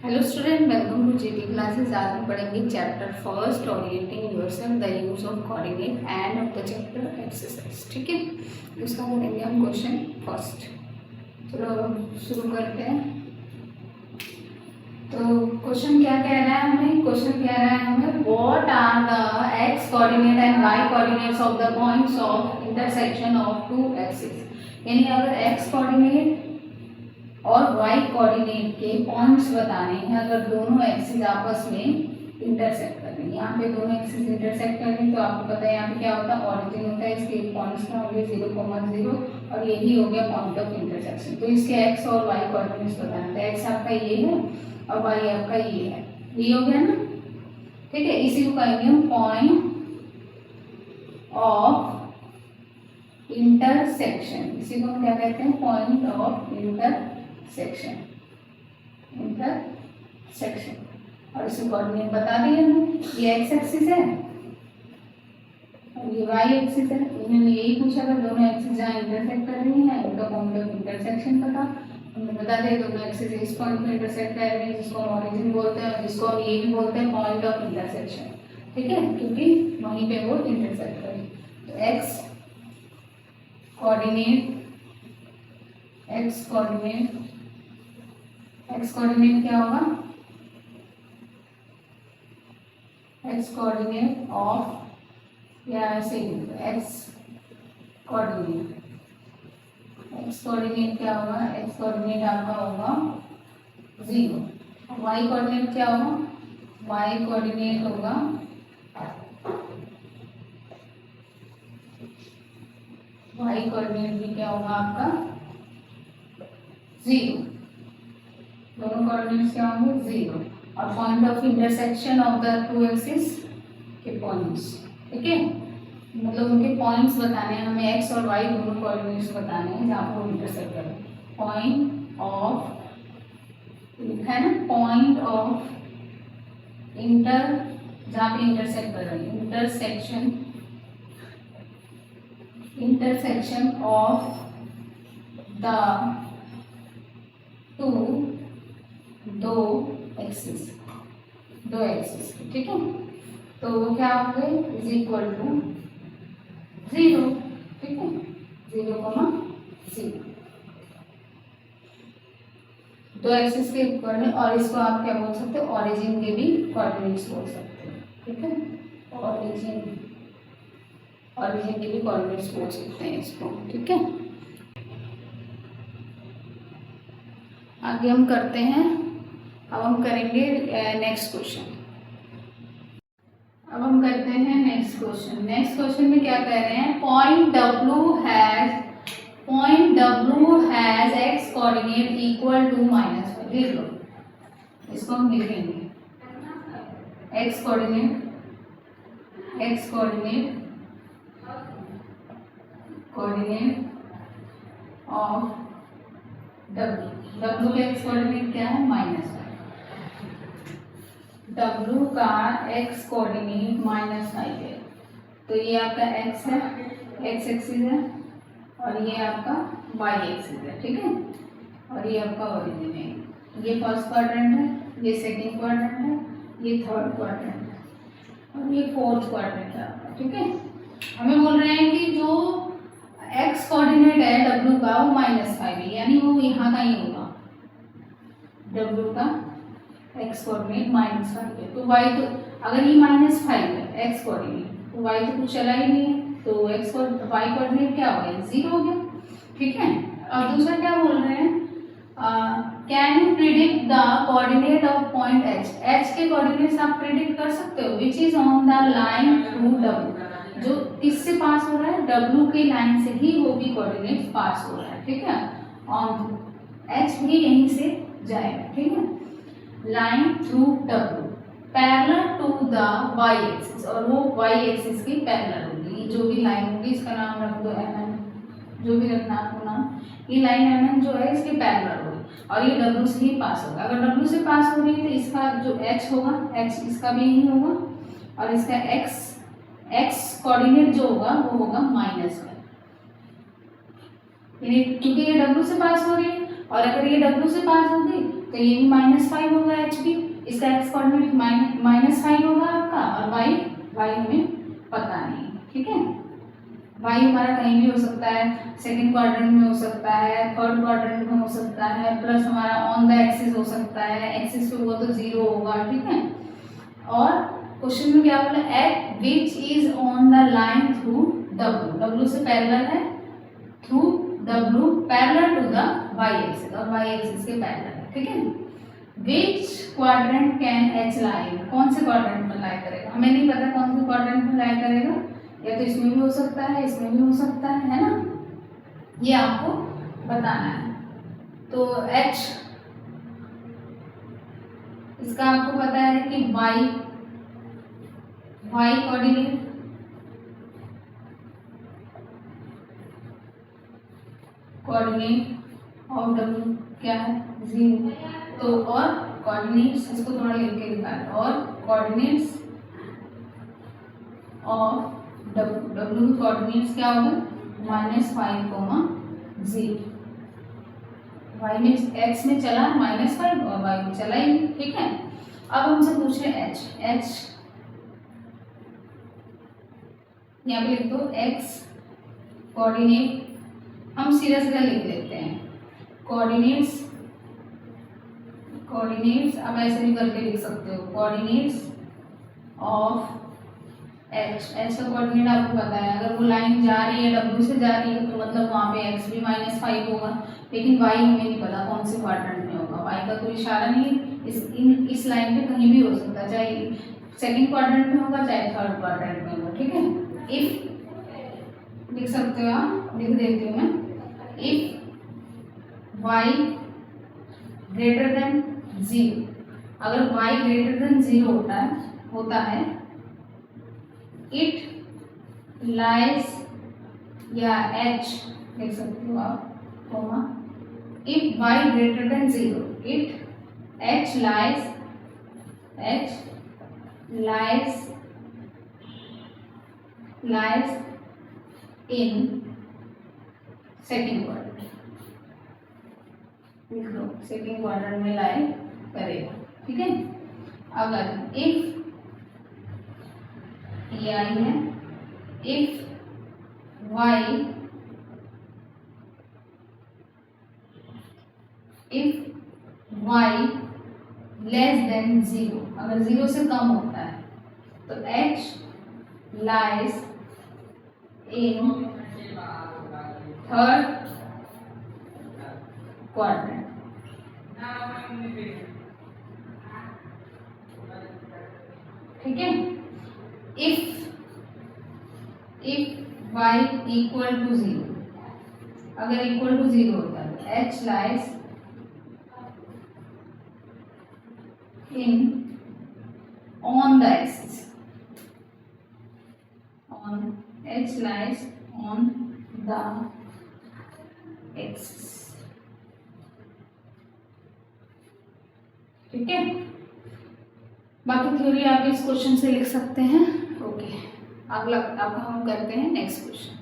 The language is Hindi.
Hello student, welcome to GT classes. आज हम पढ़ेंगे chapter first orienting yourself, the use of coordinate and of the chapter exercise. ठीक है, उसका करेंगे हम क्वेश्चन फर्स्ट। चलो शुरू करते हैं। तो क्वेश्चन क्या कह रहा है हमें? क्वेश्चन कह रहा है हमें what are the X coordinate and Y coordinates of the points of intersection of two axis. यानी अगर एक्स कोऑर्डिनेट और y कोऑर्डिनेट के पॉइंट्स बताने हैं, अगर दोनों एक्सिस आपस में इंटरसेक्ट कर रहे हैं। यहाँ पे दोनों एक्सिस इंटरसेक्ट कर रहे हैं तो आपको पता है यहाँ पे क्या होता है, ऑरिजिन होता है। इसके पॉइंट्स क्या होंगे 0,0 और यही हो गया पॉइंट ऑफ इंटरसेक्शन। तो इसके x और y कोऑर्डिनेट्स बताना है। x आपका ये है और y आपका ये है, ये हो गया ना। ठीक है, इसी को कहेंगे हम पॉइंट ऑफ इंटरसेक्शन। इसी को हम क्या कहते हैं? Point of intersection. और इसको कोऑर्डिनेट बता दिए हमने। ये एक्स एक्सिस है और ये वाई एक्सिस है। इन्होंने यही पूछा था दोनों एक्सिस जहाँ इंटरसेक्ट कर रही हैं उनका पॉइंट ऑफ इंटरसेक्शन पता। हमने बता दिया दोनों एक्सिस इस पॉइंट पे इंटरसेक्ट कर रही है, जिसको हम ऑरिजिन बोलते हैं और जिसको हम ये भी बोलते हैं पॉइंट ऑफ इंटरसेक्शन। ठीक है, क्योंकि वहीं पे वो इंटरसेक्ट करें। तो एक्स कोऑर्डिनेट क्या होगा? एक्स कोऑर्डिनेट ऑफ, या ऐसे एक्स कोऑर्डिनेट क्या होगा? एक्स कोऑर्डिनेट आपका होगा 0। वाई कोऑर्डिनेट क्या होगा? वाई कोऑर्डिनेट होगा वाई कोऑर्डिनेट भी क्या होगा आपका 0। दोनों कोऑर्डिनेट्स क्या होंगे 0। और point of intersection of the two axis के पॉइंट्स। ठीक है, मतलब उनके पॉइंट्स बताने हैं हमें। एक्स और वाई दोनों कोऑर्डिनेट्स बताने हैं जहाँ पर इंटरसेक्ट करें। पॉइंट ऑफ है ना, पॉइंट ऑफ जहाँ पे इंटरसेक्ट कर रहे हैं, इंटरसेक्शन ऑफ द दो एक्सिस। ठीक है, तो वो क्या होंगे इज इक्वल टू 0। ठीक है, 0,0 दो एक्सिस के कोऑर्डिनेट। और इसको आप क्या बोल सकते हो? ऑरिजिन के भी कोऑर्डिनेट्स बोल सकते हो। ठीक है, ऑरिजिन के भी कोऑर्डिनेट्स बोल सकते हैं इसको। ठीक है, आगे हम करते हैं। अब हम करेंगे नेक्स्ट क्वेश्चन। अब हम करते हैं नेक्स्ट क्वेश्चन। नेक्स्ट क्वेश्चन में क्या कह रहे हैं? Point W has X coordinate equal to -5। लिख लो, इसको हम लिखेंगे एक्स कोऑर्डिनेट ऑफ W का एक्स कोऑर्डिनेट क्या है? -5। W का एक्स कोऑर्डिनेट -5 है। तो ये आपका x है, x एक्सिस है, और ये आपका y एक्सिस है। ठीक है, और ये आपका ओरिजिन है। ये फर्स्ट क्वाड्रेंट है, ये सेकंड क्वाड्रेंट है, ये थर्ड क्वाड्रेंट है और ये फोर्थ क्वाड्रेंट है आपका। ठीक है, हमें बोल रहे हैं कि जो x कोऑर्डिनेट है W का वो -5 है, यानी वो यहाँ का ही होगा। W का एक्स कोऑर्डिनेट -5 है, तो y तो अगर ये -5 है एक्स कोऑर्डिनेट, तो y तो कुछ चला ही नहीं है, तो y कोऑर्डिनेट क्या हो गया? 0 हो गया। ठीक है, अब दूसरा क्या बोल रहे हैं? Can you predict the coordinate of point h के कोऑर्डिनेट्स आप प्रिडिक्ट कर सकते हो, विच is on the line through W। जो किससे पास हो रहा है? W की लाइन से ही वो भी कोऑर्डिनेट्स पास हो रहा है। ठीक है, ऑन h भी यहीं से जाएगा। ठीक है, line through W parallel to the y axis, और वो y एक्सिस की पैरेलल होगी। जो भी लाइन होगी इसका नाम रख दो mm, जो भी रखना आपको नाम। ये लाइन mm जो है इसकी पैरेलल होगी और ये W से ही पास होगा। अगर W से पास हो रही है तो इसका जो h होगा, h इसका भी यही होगा, और इसका x कोऑर्डिनेट जो होगा वो होगा -1। क्योंकि ये W से पास हो रही है, और अगर ये W से पास होगी तो ये भी -5 होगा एच भी, इसका एक्स कोऑर्डिनेट -5 होगा आपका, और वाई हमें पता नहीं, ठीक है। वाई हमारा कहीं भी हो सकता है, सेकंड क्वाड्रेंट में हो सकता है, थर्ड क्वाड्रेंट में हो सकता है, प्लस हमारा ऑन द एक्सिस हो सकता है, एक्सिस पे हुआ तो 0 होगा, ठीक है। और क्वेश्चन में क्या बोला, at which is on the line through W, W से पैरेलल है, through W parallel to the Y axis, और वाई एक्सिस के पैरेलल है, ठीक है। Which quadrant can H lie, कौन से क्वाड्रेंट में लाई करेगा, हमें नहीं पता कौन से क्वाड्रेंट में लाई करेगा, या तो इसमें भी हो सकता है, इसमें भी हो सकता है ना, ये आपको बताना है। तो h इसका आपको पता है कि y कोऑर्डिनेट ऑफ w क्या है 0, तो और कोऑर्डिनेट्स, इसको थोड़ा लिख के निकाल, और कोऑर्डिनेट्स ऑफ w कोऑर्डिनेट्स क्या होगा -5, 0, y में x में चला -5 और y में चला ही, ठीक है। अब हमसे पूछ रहे h यहाँ पे लिख दो x कोऑर्डिनेट, हम सीधा सीधा लिख लेते हैं कोऑर्डिनेट्स, अब ऐसे भी करके लिख सकते हो, कोऑर्डिनेट्स ऑफ h का कोऑर्डिनेट आपको पता है, अगर वो लाइन जा रही है w से जा रही है तो मतलब वहाँ पे x भी -5 होगा, लेकिन y हमें नहीं पता कौन से क्वाड्रेंट में होगा, y का कोई इशारा नहीं, इस लाइन पे कहीं भी हो सकता है, चाहे सेकंड क्वाड्रेंट में होगा चाहे थर्ड क्वाड्रेंट में होगा, ठीक है। इफ लिख सकते हो आप, लिख देती हूँ मैं, इफ y ग्रेटर देन 0, अगर y ग्रेटर देन 0 होता है इट लाइज, या h लिख सकते हो आप, comma, if y greater than 0 it h lies in second quadrant, लिख लो सेकंड क्वाड्रेंट में लाई करेगा, ठीक है। अगर इफ ये आई है, इफ y लेस देन 0, अगर 0 से कम होता है तो h lies in third quadrant, ठीक है। इफ y इक्वल टू 0, अगर इक्वल टू 0 होता है तो h lies in on the axis, h lies on the axis, ठीक है। बाकी थ्योरी आप इस क्वेश्चन से लिख सकते हैं, ओके। अगला अब हम करते हैं नेक्स्ट क्वेश्चन।